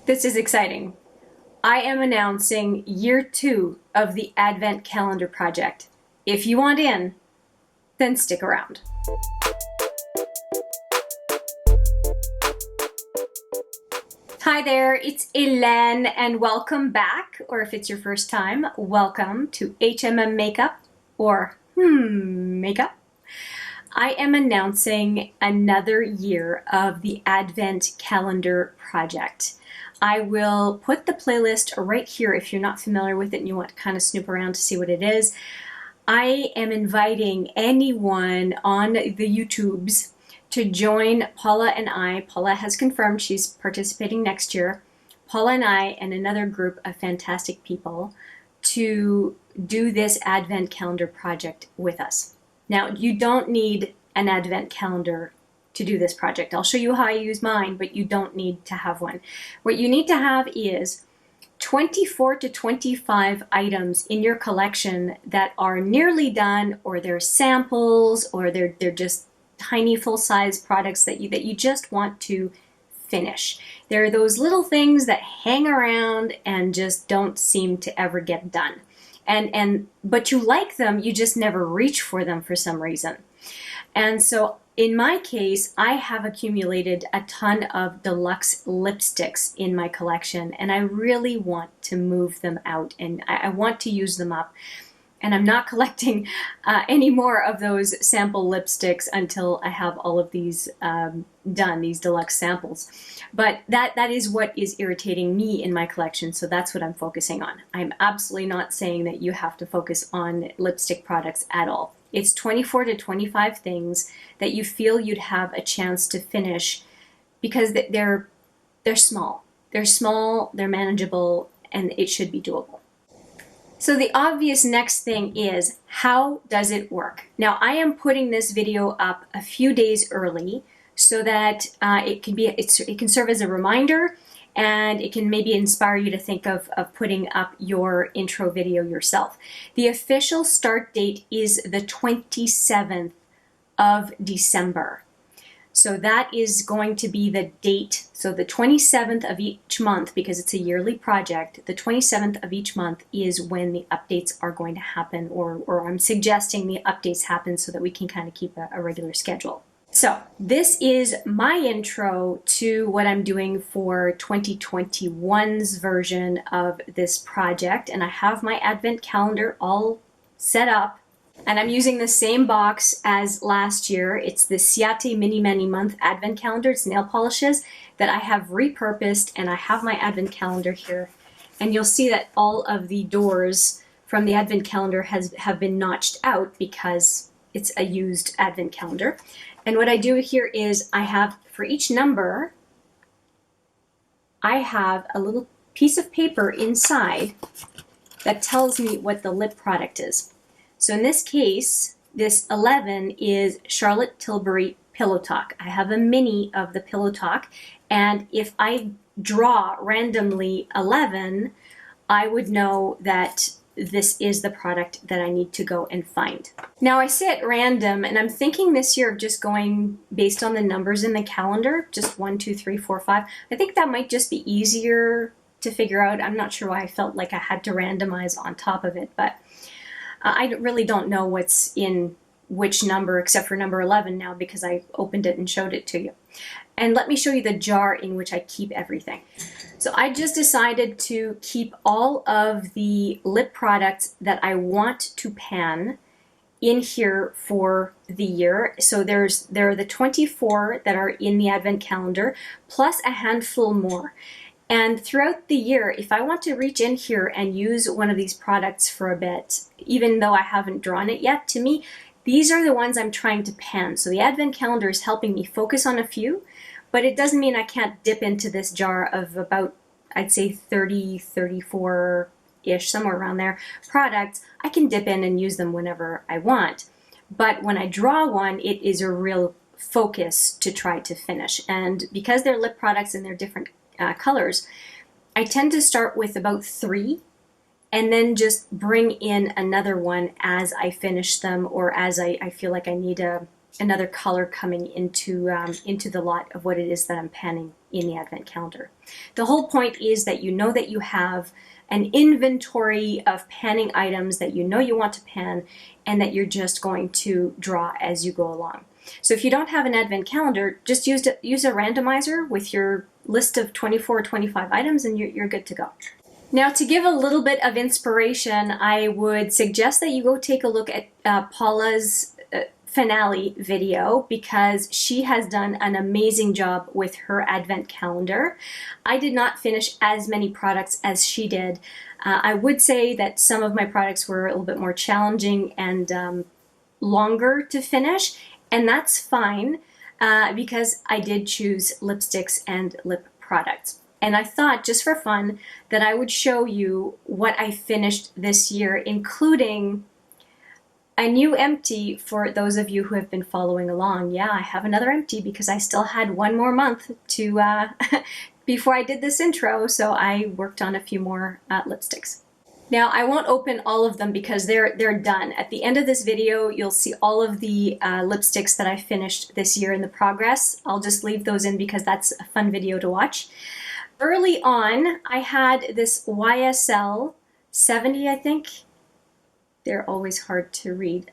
This is exciting. I am announcing year 2 of the Advent Calendar Project. If you want in, then stick around. Hi there, it's Hélène and welcome back, or if it's your first time, welcome to HMM Makeup or Makeup. I am announcing another year of the Advent Calendar Project. I will put the playlist right here if you're not familiar with it and you want to kind of snoop around to see what it is. I am inviting anyone on the YouTubes to join Paula and I. Paula has confirmed she's participating next year. Paula and I and another group of fantastic people to do this Advent Calendar project with us. Now, you don't need an Advent calendar to do this project. I'll show you how I use mine, but you don't need to have one. What you need to have is 24 to 25 items in your collection that are nearly done, or they're samples, or they're just tiny full-size products that you just want to finish. There are those little things that hang around and just don't seem to ever get done. But you like them, you just never reach for them for some reason. And so in my case, I have accumulated a ton of deluxe lipsticks in my collection, and I really want to move them out, and I want to use them up. And I'm not collecting any more of those sample lipsticks until I have all of these done, these deluxe samples. But that is what is irritating me in my collection, so that's what I'm focusing on. I'm absolutely not saying that you have to focus on lipstick products at all. It's 24 to 25 things that you feel you'd have a chance to finish because they're small. They're small, they're manageable, and it should be doable. So the obvious next thing is, how does it work? Now, I am putting this video up a few days early so that it can serve as a reminder, and it can maybe inspire you to think of putting up your intro video yourself. The official start date is the 27th of December. So that is going to be the date. So the 27th of each month, because it's a yearly project, the 27th of each month is when the updates are going to happen, or I'm suggesting the updates happen so that we can kind of keep a regular schedule. So this is my intro to what I'm doing for 2021's version of this project, and I have my Advent calendar all set up. And I'm using the same box as last year. It's the Ciate Mini Many Month Advent Calendar. It's nail polishes that I have repurposed, and I have my Advent calendar here. And you'll see that all of the doors from the Advent calendar have been notched out because it's a used Advent calendar. And what I do here is I have, for each number, I have a little piece of paper inside that tells me what the lip product is. So in this case, this 11 is Charlotte Tilbury Pillow Talk. I have a mini of the Pillow Talk, and if I draw randomly 11, I would know that this is the product that I need to go and find. Now I say at random, and I'm thinking this year of just going based on the numbers in the calendar, just 1, 2, 3, 4, 5. I think that might just be easier to figure out. I'm not sure why I felt like I had to randomize on top of it, but I really don't know what's in which number except for number 11 now because I opened it and showed it to you. And let me show you the jar in which I keep everything. So I just decided to keep all of the lip products that I want to pan in here for the year. So there are the 24 that are in the Advent calendar plus a handful more. And throughout the year, if I want to reach in here and use one of these products for a bit, even though I haven't drawn it yet, to me, these are the ones I'm trying to pan. So the Advent calendar is helping me focus on a few, but it doesn't mean I can't dip into this jar of about, I'd say 30, 34-ish, somewhere around there, products. I can dip in and use them whenever I want. But when I draw one, it is a real focus to try to finish. And because they're lip products and they're different colors, I tend to start with about 3 and then just bring in another one as I finish them, or as I feel like I need another color coming into the lot of what it is that I'm panning in the advent calendar. The whole point is that you know that you have an inventory of panning items that you know you want to pan, and that you're just going to draw as you go along. So if you don't have an advent calendar, just use a randomizer with your list of 24 or 25 items and you're good to go. Now, to give a little bit of inspiration, I would suggest that you go take a look at Paula's finale video, because she has done an amazing job with her advent calendar. I did not finish as many products as she did. I would say that some of my products were a little bit more challenging and longer to finish, and that's fine because I did choose lipsticks and lip products. And I thought, just for fun, that I would show you what I finished this year, including a new empty for those of you who have been following along. Yeah, I have another empty because I still had one more month to before I did this intro, so I worked on a few more lipsticks. Now, I won't open all of them because they're done. At the end of this video, you'll see all of the lipsticks that I finished this year in the progress. I'll just leave those in because that's a fun video to watch. Early on, I had this YSL 70, I think. They're always hard to read.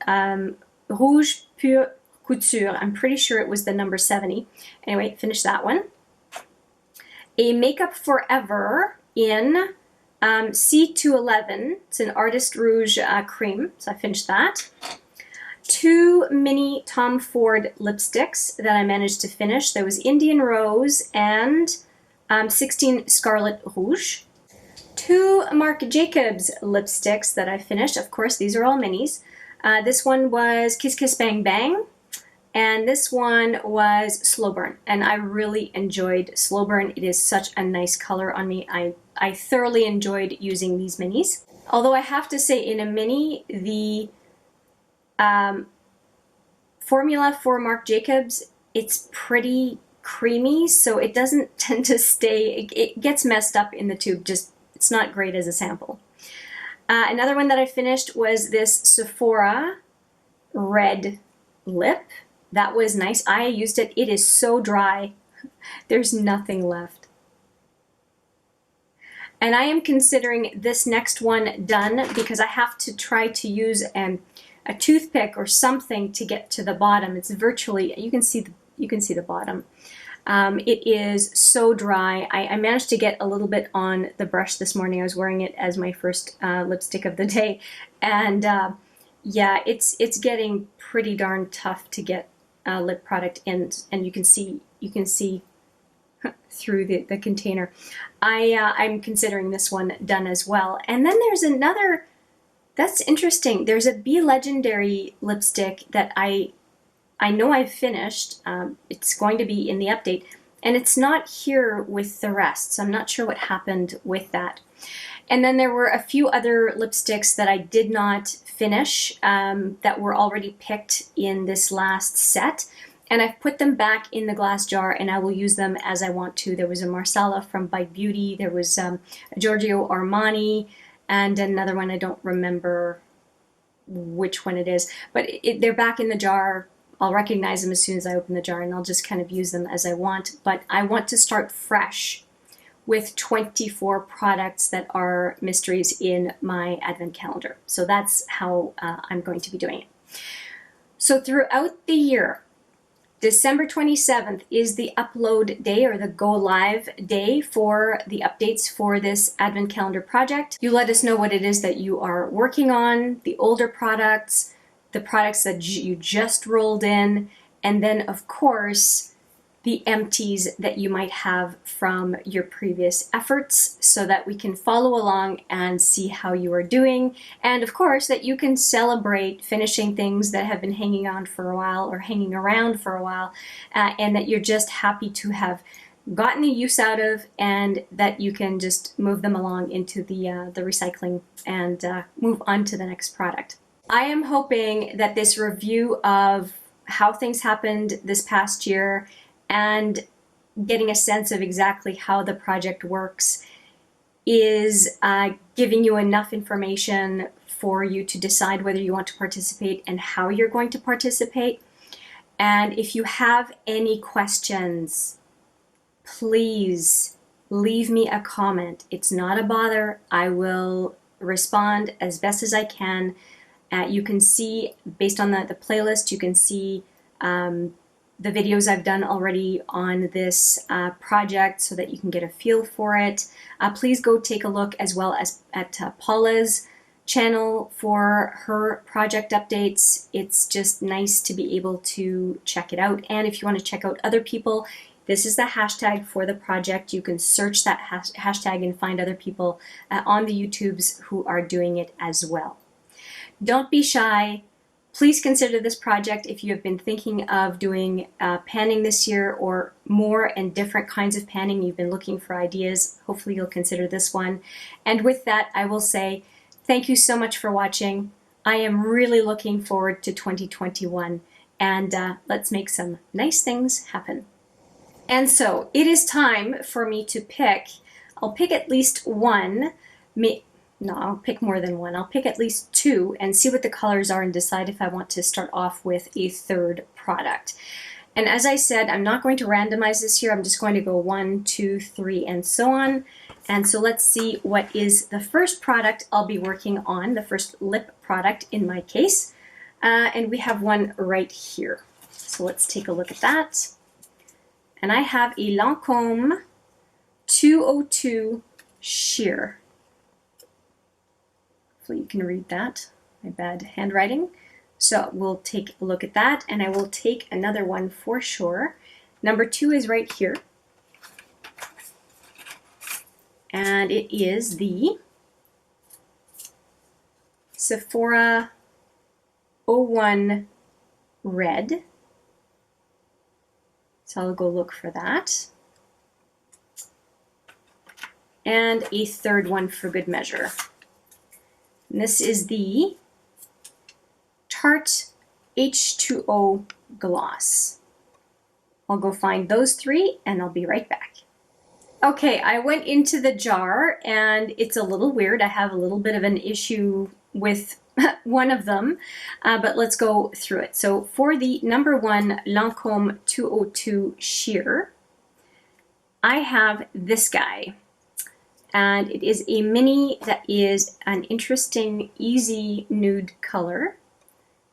Rouge Pure Couture. I'm pretty sure it was the number 70. Anyway, finished that one. A Makeup Forever in C211. It's an Artist Rouge cream, so I finished that. 2 mini Tom Ford lipsticks that I managed to finish. There was Indian Rose and 16 Scarlet Rouge. 2 Marc Jacobs lipsticks that I finished. Of course, these are all minis. This one was Kiss Kiss Bang Bang, and this one was Slow Burn. And I really enjoyed Slow Burn. It is such a nice color on me. I thoroughly enjoyed using these minis. Although I have to say, in a mini, the formula for Marc Jacobs, it's pretty creamy, so it doesn't tend to stay. It gets messed up in the tube. It's not great as a sample. Another one that I finished was this Sephora red lip. That was nice. I used it. It is so dry. There's nothing left. And I am considering this next one done because I have to try to use a toothpick or something to get to the bottom. It's virtually, you can see the bottom. It is so dry. I managed to get a little bit on the brush this morning. I was wearing it as my first lipstick of the day, and yeah, it's getting pretty darn tough to get lip product in, and you can see through the container. I'm considering this one done as well. And then there's another that's interesting. There's a Be Legendary lipstick that I know I've finished. It's going to be in the update, and it's not here with the rest, so I'm not sure what happened with that. And then there were a few other lipsticks that I did not finish that were already picked in this last set, and I've put them back in the glass jar, and I will use them as I want to. There was a Marsala from Bite Beauty, there was a Giorgio Armani, and another one, I don't remember which one it is, but they're back in the jar. I'll recognize them as soon as I open the jar, and I'll just kind of use them as I want. But I want to start fresh with 24 products that are mysteries in my advent calendar. So that's how I'm going to be doing it. So throughout the year, December 27th is the upload day, or the go live day, for the updates for this advent calendar project. You let us know what it is that you are working on, the older products, the products that you just rolled in, and then of course the empties that you might have from your previous efforts, so that we can follow along and see how you are doing, and of course that you can celebrate finishing things that have been hanging on for a while or hanging around for a while, and that you're just happy to have gotten the use out of, and that you can just move them along into the recycling and move on to the next product. I am hoping that this review of how things happened this past year and getting a sense of exactly how the project works is giving you enough information for you to decide whether you want to participate and how you're going to participate. And if you have any questions, please leave me a comment. It's not a bother. I will respond as best as I can. You can see, based on the playlist, you can see the videos I've done already on this project so that you can get a feel for it. Please go take a look as well as at Paula's channel for her project updates. It's just nice to be able to check it out. And if you want to check out other people, this is the hashtag for the project. You can search that hashtag and find other people on the YouTubes who are doing it as well. Don't be shy. Please consider this project if you have been thinking of doing panning this year or more and different kinds of panning. You've been looking for ideas. Hopefully you'll consider this one. And with that, I will say thank you so much for watching. I am really looking forward to 2021, and let's make some nice things happen. And so it is time for me to pick. I'll pick at least one. No, I'll pick more than one. I'll pick at least two and see what the colors are and decide if I want to start off with a third product. And as I said, I'm not going to randomize this year. I'm just going to go 1, 2, 3, and so on. And so let's see what is the first product I'll be working on, the first lip product in my case. And we have one right here. So let's take a look at that. And I have a Lancôme 202 sheer. Hopefully you can read that, my bad handwriting. So we'll take a look at that, and I will take another one for sure. Number 2 is right here. And it is the Sephora 01 Red. So I'll go look for that. And a third one for good measure. And this is the Tarte H2O Gloss. I'll go find those 3 and I'll be right back. Okay, I went into the jar and it's a little weird. I have a little bit of an issue with one of them, but let's go through it. So for the number 1 Lancôme 202 sheer, I have this guy. And it is a mini that is an interesting, easy nude color.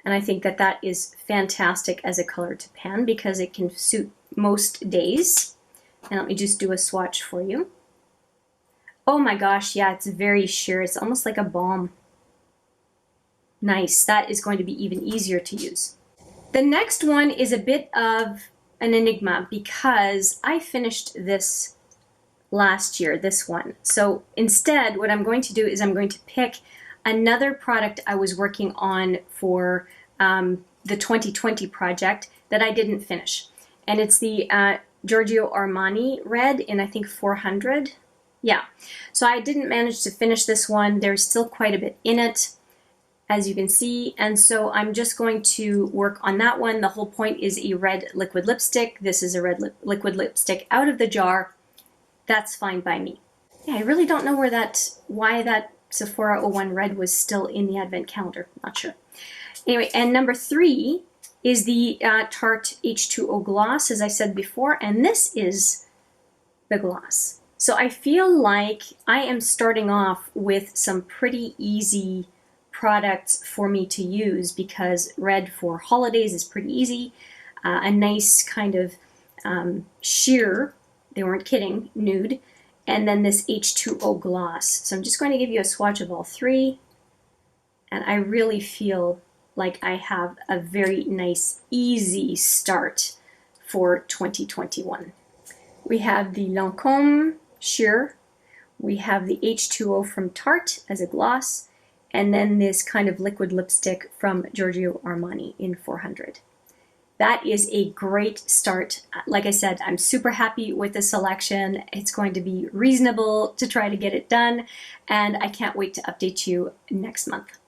And I think that that is fantastic as a color to pan because it can suit most days. And let me just do a swatch for you. Oh my gosh, yeah, it's very sheer. It's almost like a balm. Nice, that is going to be even easier to use. The next one is a bit of an enigma because I finished this last year, this one. So instead, what I'm going to do is I'm going to pick another product I was working on for the 2020 project that I didn't finish. And it's the Giorgio Armani Red in, I think, 400. Yeah, so I didn't manage to finish this one. There's still quite a bit in it, as you can see. And so I'm just going to work on that one. The whole point is a red liquid lipstick. This is a red liquid lipstick out of the jar. That's fine by me. Yeah, I really don't know why that Sephora 01 Red was still in the advent calendar. Not sure. Anyway, and number 3 is the Tarte H2O Gloss, as I said before, and this is the gloss. So I feel like I am starting off with some pretty easy products for me to use because red for holidays is pretty easy. A nice kind of sheer, they weren't kidding, nude, and then this H2O gloss. So I'm just going to give you a swatch of all 3, and I really feel like I have a very nice, easy start for 2021. We have the Lancôme sheer, we have the H2O from Tarte as a gloss, and then this kind of liquid lipstick from Giorgio Armani in 400. That is a great start. Like I said, I'm super happy with the selection. It's going to be reasonable to try to get it done, and I can't wait to update you next month.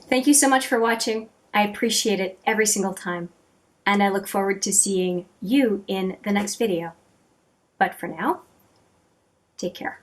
Thank you so much for watching. I appreciate it every single time. And I look forward to seeing you in the next video. But for now, take care.